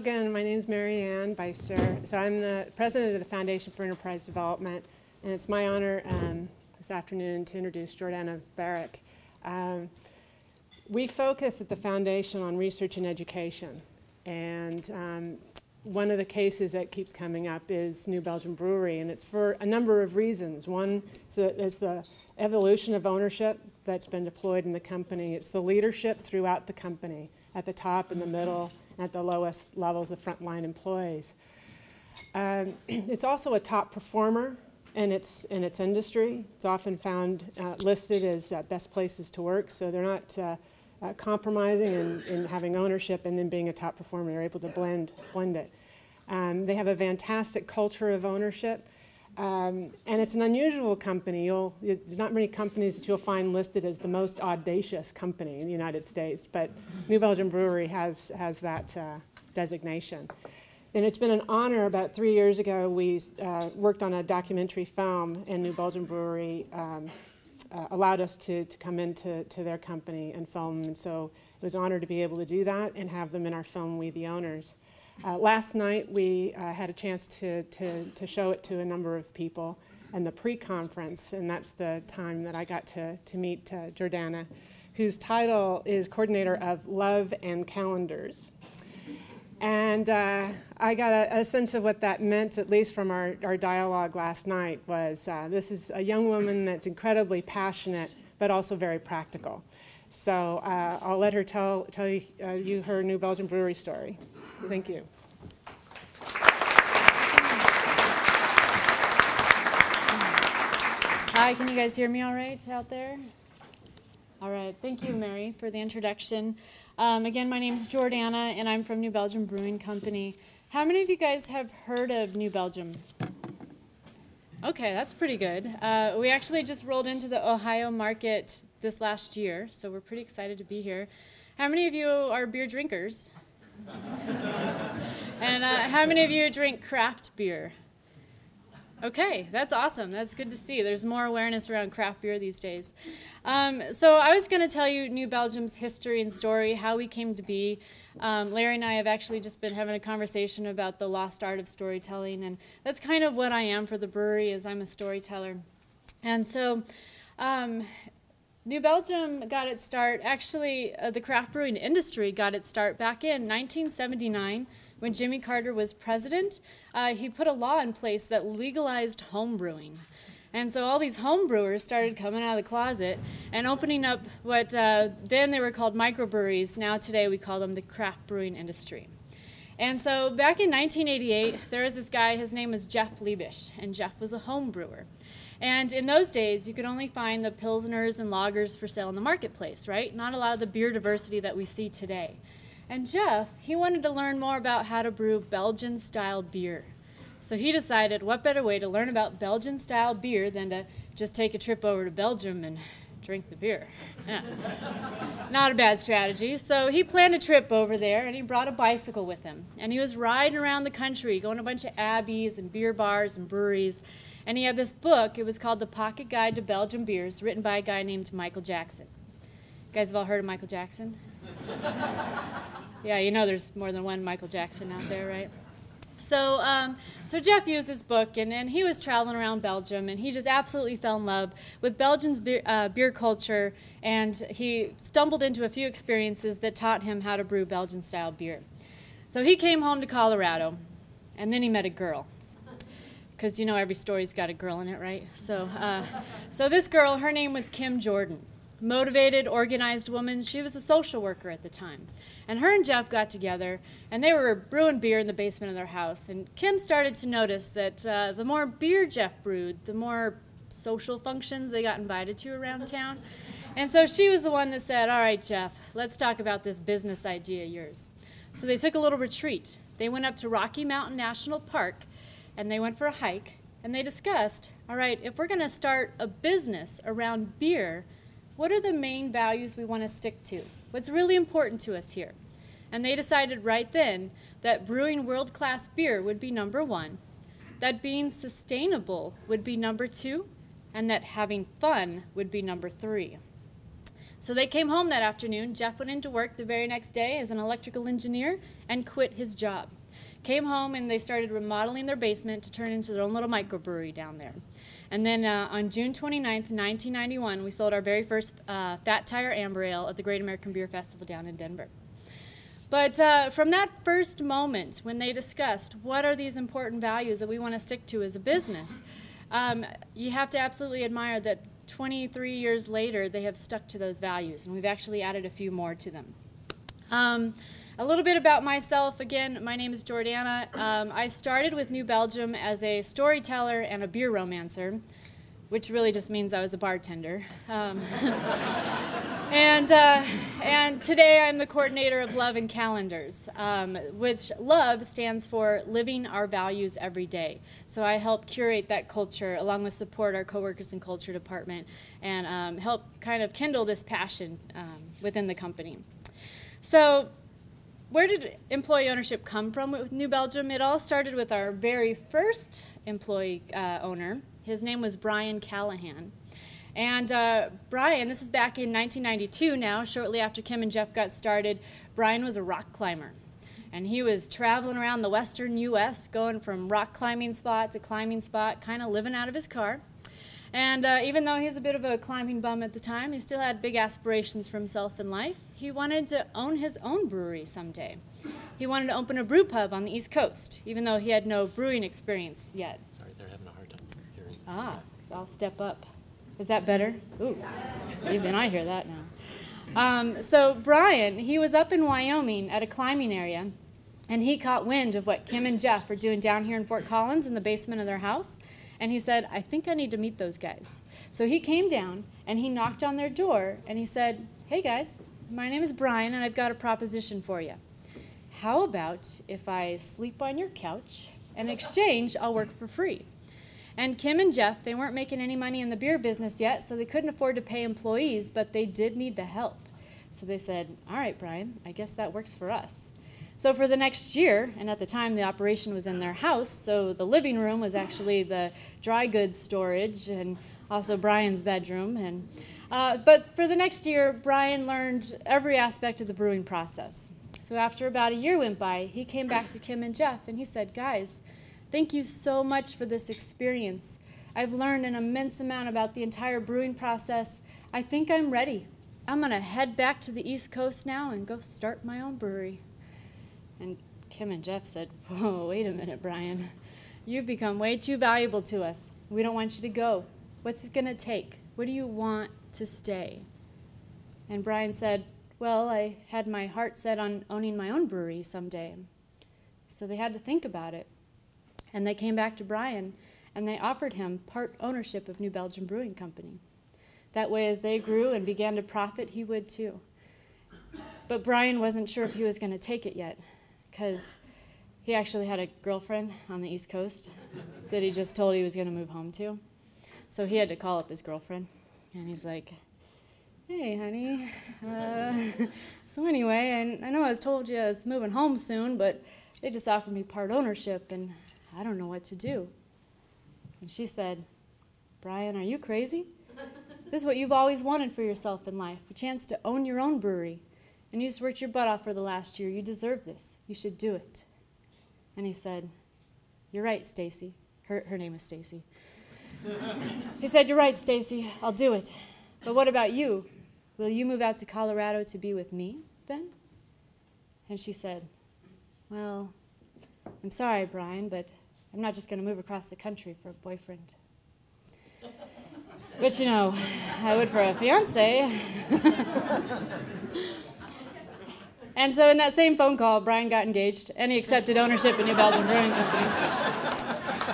again. My name is Mary Ann Beister. So I'm the president of the Foundation for Enterprise Development, and it's my honor this afternoon to introduce Jordana Barrack. We focus at the foundation on research and education, and one of the cases that keeps coming up is New Belgium Brewery, and it's for a number of reasons. One is the evolution of ownership that's been deployed in the company. It's the leadership throughout the company, at the top, in the middle, and at the lowest levels of frontline employees. It's also a top performer in its industry. It's often found listed as best places to work, so they're not compromising in having ownership and then being a top performer. They're able to blend it. They have a fantastic culture of ownership. And it's an unusual company. There's not many companies that you'll find listed as the most audacious company in the United States, but New Belgium Brewery has that designation. And it's been an honor. About 3 years ago, we worked on a documentary film, and New Belgium Brewery allowed us to come into their company and film. And so it was an honor to be able to do that and have them in our film, We the Owners. Last night we had a chance to show it to a number of people in the pre-conference, and that's the time that I got to meet Jordana, whose title is Coordinator of Love and Calendars. And I got a sense of what that meant, at least from our dialogue last night, was this is a young woman that's incredibly passionate, but also very practical. So I'll let her tell you her New Belgium Brewery story. Thank you. Hi, can you guys hear me all right out there? All right, thank you, Mary, for the introduction. Again, my name is Jordana, and I'm from New Belgium Brewing Company. How many of you guys have heard of New Belgium? Okay, that's pretty good. We actually just rolled into the Ohio market this last year, so we're pretty excited to be here. How many of you are beer drinkers? And how many of you drink craft beer? Okay, that's awesome. That's good to see. There's more awareness around craft beer these days. So I was going to tell you New Belgium's history and story, how we came to be. Larry and I have actually just been having a conversation about the lost art of storytelling, and that's kind of what I am for the brewery, is I'm a storyteller. And so New Belgium got its start, actually the craft brewing industry got its start back in 1979 when Jimmy Carter was president. He put a law in place that legalized home brewing. And so all these home brewers started coming out of the closet and opening up what then they were called microbreweries. Now today we call them the craft brewing industry. And so back in 1988, there was this guy, his name was Jeff Liebisch, and Jeff was a home brewer. And in those days, you could only find the Pilsners and lagers for sale in the marketplace, right? Not a lot of the beer diversity that we see today. And Jeff, he wanted to learn more about how to brew Belgian-style beer. So he decided, what better way to learn about Belgian-style beer than to just take a trip over to Belgium and drink the beer. Yeah. Not a bad strategy. So he planned a trip over there, and he brought a bicycle with him. And he was riding around the country, going to a bunch of abbeys and beer bars and breweries. And he had this book. It was called The Pocket Guide to Belgian Beers, written by a guy named Michael Jackson. You guys have all heard of Michael Jackson? Yeah, you know there's more than one Michael Jackson out there, right? So Jeff used this book, and he was traveling around Belgium, and he just absolutely fell in love with Belgium's beer culture, and he stumbled into a few experiences that taught him how to brew Belgian-style beer. So he came home to Colorado, and then he met a girl. Because you know every story's got a girl in it, right? So this girl, her name was Kim Jordan. Motivated, organized woman. She was a social worker at the time. And her and Jeff got together, and they were brewing beer in the basement of their house. And Kim started to notice that the more beer Jeff brewed, the more social functions they got invited to around town. And so she was the one that said, all right, Jeff, let's talk about this business idea of yours. So they took a little retreat. They went up to Rocky Mountain National Park, and they went for a hike, and they discussed, all right, if we're going to start a business around beer, what are the main values we want to stick to? What's really important to us here? And they decided right then that brewing world-class beer would be number one, that being sustainable would be number two, and that having fun would be number three. So they came home that afternoon. Jeff went into work the very next day as an electrical engineer and quit his job. Came home and they started remodeling their basement to turn into their own little microbrewery down there. And then on June 29th, 1991, we sold our very first Fat Tire Amber Ale at the Great American Beer Festival down in Denver. But from that first moment when they discussed what are these important values that we want to stick to as a business, you have to absolutely admire that 23 years later they have stuck to those values, and we've actually added a few more to them. A little bit about myself. Again, my name is Jordana. I started with New Belgium as a storyteller and a beer romancer, which really just means I was a bartender. And today I'm the coordinator of Love and Calendars, which LOVE stands for Living Our Values Every Day. So I help curate that culture along with support our coworkers and culture department and help kind of kindle this passion within the company. So where did employee ownership come from with New Belgium? It all started with our very first employee owner. His name was Brian Callahan. And Brian, this is back in 1992 now, shortly after Kim and Jeff got started. Brian was a rock climber. And he was traveling around the western U.S., going from rock climbing spot to climbing spot, kind of living out of his car. And even though he was a bit of a climbing bum at the time, he still had big aspirations for himself in life. He wanted to own his own brewery someday. He wanted to open a brew pub on the East Coast, even though he had no brewing experience yet. Sorry, they're having a hard time hearing. So I'll step up. Is that better? Ooh, even I hear that now. So Brian, he was up in Wyoming at a climbing area, and he caught wind of what Kim and Jeff were doing down here in Fort Collins in the basement of their house, and he said, I think I need to meet those guys. So he came down, and he knocked on their door, and he said, hey guys, my name is Brian, and I've got a proposition for you. How about if I sleep on your couch, and in exchange, I'll work for free? And Kim and Jeff, they weren't making any money in the beer business yet, so they couldn't afford to pay employees, but they did need the help. So they said, all right, Brian, I guess that works for us. So for the next year, and at the time the operation was in their house, so the living room was actually the dry goods storage and also Brian's bedroom. But for the next year, Brian learned every aspect of the brewing process. So after about a year went by, he came back to Kim and Jeff and he said, guys, thank you so much for this experience. I've learned an immense amount about the entire brewing process. I think I'm ready. I'm going to head back to the East Coast now and go start my own brewery. And Kim and Jeff said, whoa, wait a minute, Brian. You've become way too valuable to us. We don't want you to go. What's it going to take? What do you want to stay? And Brian said, well, I had my heart set on owning my own brewery someday. So they had to think about it. And they came back to Brian, and they offered him part ownership of New Belgium Brewing Company. That way, as they grew and began to profit, he would too. But Brian wasn't sure if he was going to take it yet, because he actually had a girlfriend on the East Coast that he just told he was going to move home to. So he had to call up his girlfriend, and he's like, hey, honey, so anyway, I know I was told you I was moving home soon, but they just offered me part ownership, and I don't know what to do. And she said, Brian, are you crazy? This is what you've always wanted for yourself in life, a chance to own your own brewery. And you just worked your butt off for the last year. You deserve this. You should do it. And he said, you're right, Stacy. Her name is Stacy. He said, you're right, Stacy. I'll do it. But what about you? Will you move out to Colorado to be with me then? And she said, well, I'm sorry, Brian, but I'm not just going to move across the country for a boyfriend. Which, you know, I would for a fiance. And so in that same phone call, Brian got engaged, and he accepted ownership in New Belgium Brewing Company.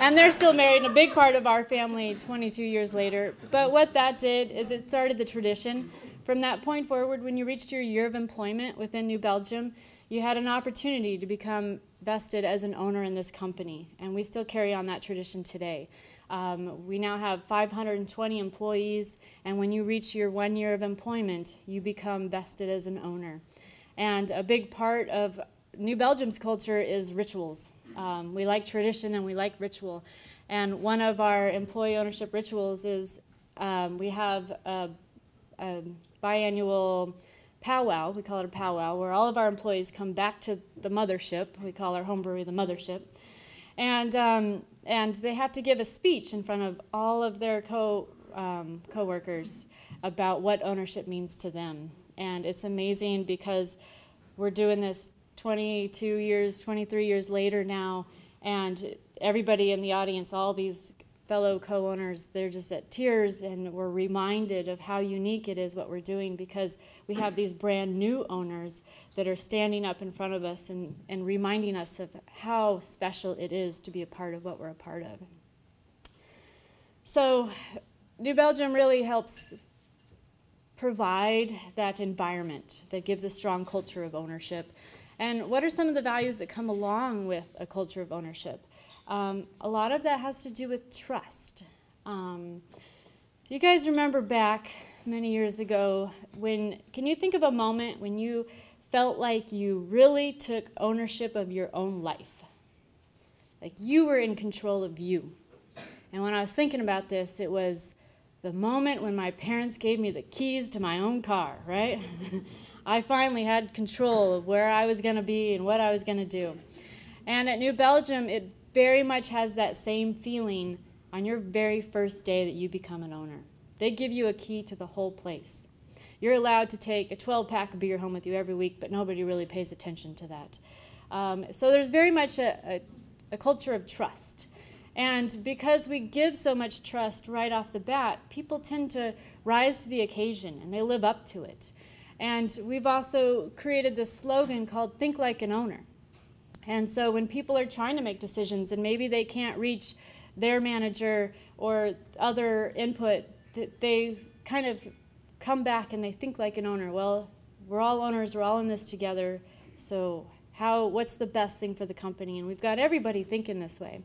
And they're still married, and a big part of our family 22 years later. But what that did is it started the tradition. From that point forward, when you reached your year of employment within New Belgium, you had an opportunity to become vested as an owner in this company, and we still carry on that tradition today. We now have 520 employees, and when you reach your 1 year of employment, you become vested as an owner. And a big part of New Belgium's culture is rituals. We like tradition and we like ritual. And one of our employee ownership rituals is we have a biannual powwow, we call it a powwow, where all of our employees come back to the mothership. We call our home brewery the mothership. And they have to give a speech in front of all of their co-workers about what ownership means to them. And it's amazing because we're doing this 22 years, 23 years later now, and everybody in the audience, all these fellow co-owners, they're just at tears, and we're reminded of how unique it is what we're doing, because we have these brand new owners that are standing up in front of us and reminding us of how special it is to be a part of what we're a part of. So New Belgium really helps provide that environment that gives a strong culture of ownership. And what are some of the values that come along with a culture of ownership? A lot of that has to do with trust. You guys remember back many years ago can you think of a moment when you felt like you really took ownership of your own life? Like you were in control of you. And when I was thinking about this, it was the moment when my parents gave me the keys to my own car, right? I finally had control of where I was going to be and what I was going to do. And at New Belgium, it very much has that same feeling on your very first day that you become an owner. They give you a key to the whole place. You're allowed to take a 12-pack of beer home with you every week, but nobody really pays attention to that. So there's very much a culture of trust. And because we give so much trust right off the bat, people tend to rise to the occasion, and they live up to it. And we've also created this slogan called "Think Like an Owner." And so when people are trying to make decisions and maybe they can't reach their manager or other input, they kind of come back and they think like an owner. Well, we're all owners, we're all in this together, so what's the best thing for the company? And we've got everybody thinking this way.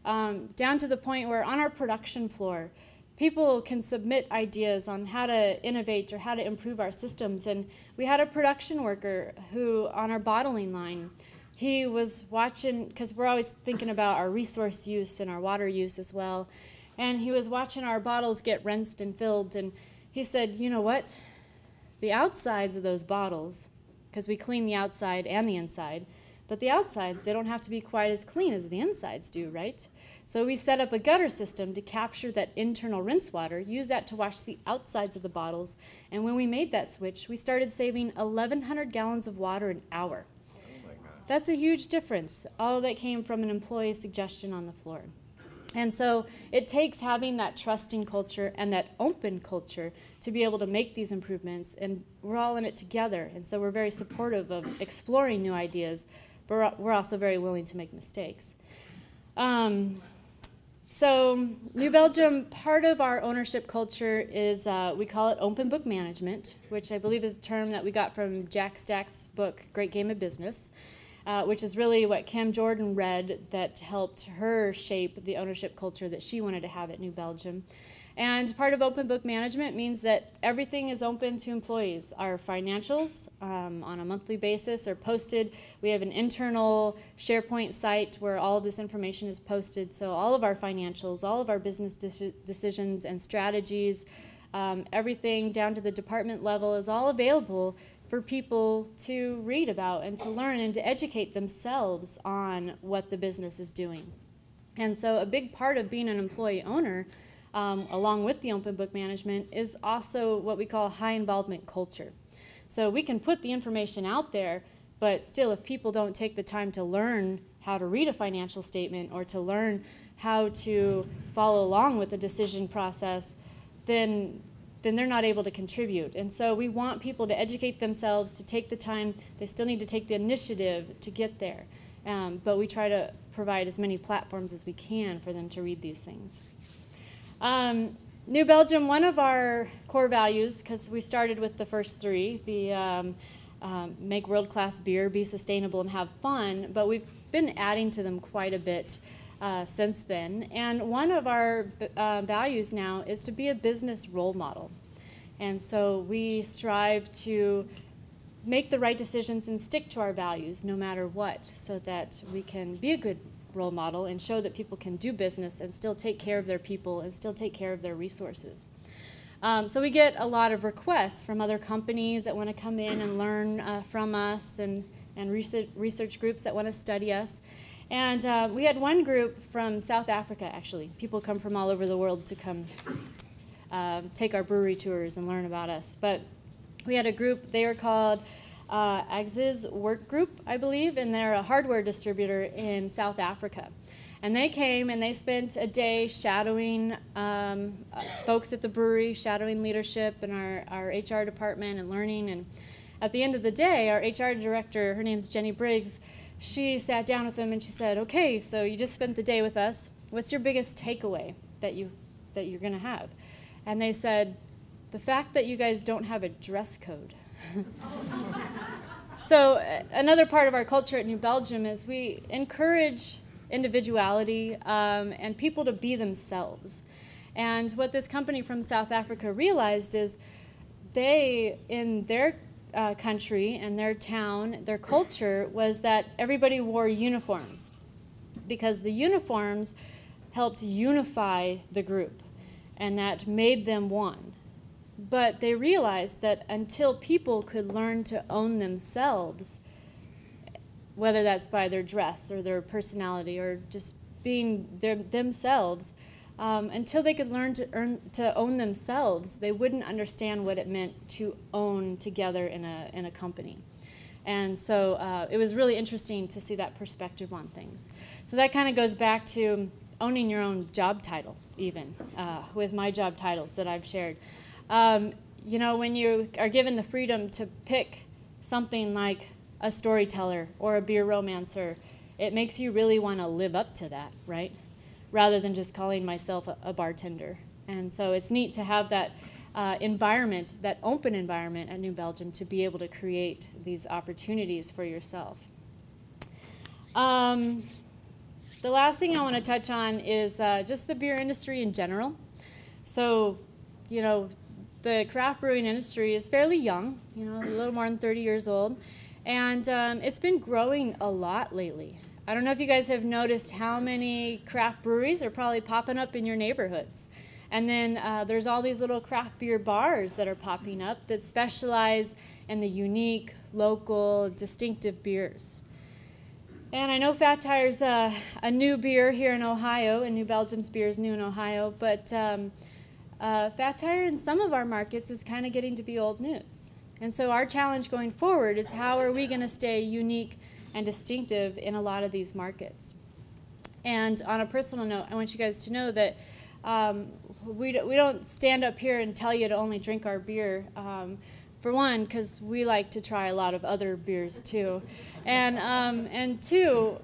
Down to the point where on our production floor, people can submit ideas on how to innovate or how to improve our systems. And we had a production worker who, on our bottling line, he was watching, because we're always thinking about our resource use and our water use as well, and he was watching our bottles get rinsed and filled, and he said, you know what? The outsides of those bottles, because we clean the outside and the inside, but the outsides, they don't have to be quite as clean as the insides do, right? So we set up a gutter system to capture that internal rinse water, use that to wash the outsides of the bottles, and when we made that switch, we started saving 1,100 gallons of water an hour. That's a huge difference. All of that came from an employee suggestion on the floor. And so it takes having that trusting culture and that open culture to be able to make these improvements, and we're all in it together. And so we're very supportive of exploring new ideas, but we're also very willing to make mistakes. So New Belgium, part of our ownership culture is, we call it open book management, which I believe is a term that we got from Jack Stack's book, Great Game of Business. Which is really what Kim Jordan read that helped her shape the ownership culture that she wanted to have at New Belgium. And part of open book management means that everything is open to employees. Our financials on a monthly basis are posted. We have an internal SharePoint site where all of this information is posted. So all of our financials, all of our business decisions and strategies, everything down to the department level is all available for people to read about and to learn and to educate themselves on what the business is doing. And so a big part of being an employee owner, along with the open book management, is also what we call high involvement culture. So we can put the information out there, but still if people don't take the time to learn how to read a financial statement or to learn how to follow along with the decision process, then they're not able to contribute. And so we want people to educate themselves, to take the time. They still need to take the initiative to get there. But we try to provide as many platforms as we can for them to read these things. New Belgium, one of our core values, because we started with the first three, the make world-class beer, be sustainable, and have fun, but we've been adding to them quite a bit since then. And one of our values now is to be a business role model. And so we strive to make the right decisions and stick to our values no matter what, so that we can be a good role model and show that people can do business and still take care of their people and still take care of their resources. So we get a lot of requests from other companies that want to come in and learn from us, and research groups that want to study us. And we had one group from South Africa, actually. People come from all over the world to come take our brewery tours and learn about us. But we had a group, they were called Axis Work Group, I believe, and they're a hardware distributor in South Africa. And they came and they spent a day shadowing folks at the brewery, shadowing leadership and our HR department and learning. And at the end of the day, our HR director, her name's Jenny Briggs, she sat down with them and she said, okay, so you just spent the day with us. What's your biggest takeaway that you're going to have? And they said, the fact that you guys don't have a dress code. So another part of our culture at New Belgium is we encourage individuality and people to be themselves. And what this company from South Africa realized is they, in their country and their town, their culture was that everybody wore uniforms because the uniforms helped unify the group and that made them one. But they realized that until people could learn to own themselves, whether that's by their dress or their personality or just being themselves, until they could learn to own themselves, they wouldn't understand what it meant to own together in a company. And so it was really interesting to see that perspective on things. So that kind of goes back to owning your own job title, even, with my job titles that I've shared. You know, when you are given the freedom to pick something like a storyteller or a beer romancer, it makes you really want to live up to that, right? Rather than just calling myself a bartender. And so it's neat to have that environment, that open environment at New Belgium to be able to create these opportunities for yourself. The last thing I want to touch on is just the beer industry in general. So, you know, the craft brewing industry is fairly young, you know, a little more than 30 years old. And it's been growing a lot lately. I don't know if you guys have noticed how many craft breweries are probably popping up in your neighborhoods. And then there's all these little craft beer bars that are popping up that specialize in the unique, local, distinctive beers. And I know Fat Tire's a new beer here in Ohio, and New Belgium's beer is new in Ohio, but Fat Tire in some of our markets is kind of getting to be old news. And so our challenge going forward is how are we going to stay unique and distinctive in a lot of these markets. And on a personal note, I want you guys to know that we don't stand up here and tell you to only drink our beer, for one, because we like to try a lot of other beers too. And two,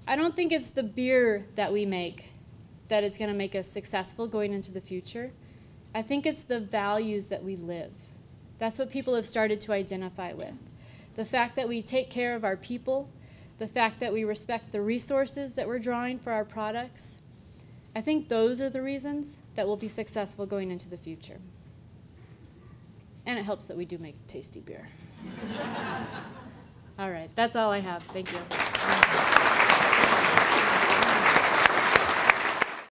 I don't think it's the beer that we make that is going to make us successful going into the future. I think it's the values that we live. That's what people have started to identify with. The fact that we take care of our people, the fact that we respect the resources that we're drawing for our products. I think those are the reasons that we'll be successful going into the future. And it helps that we do make tasty beer. All right, that's all I have. Thank you.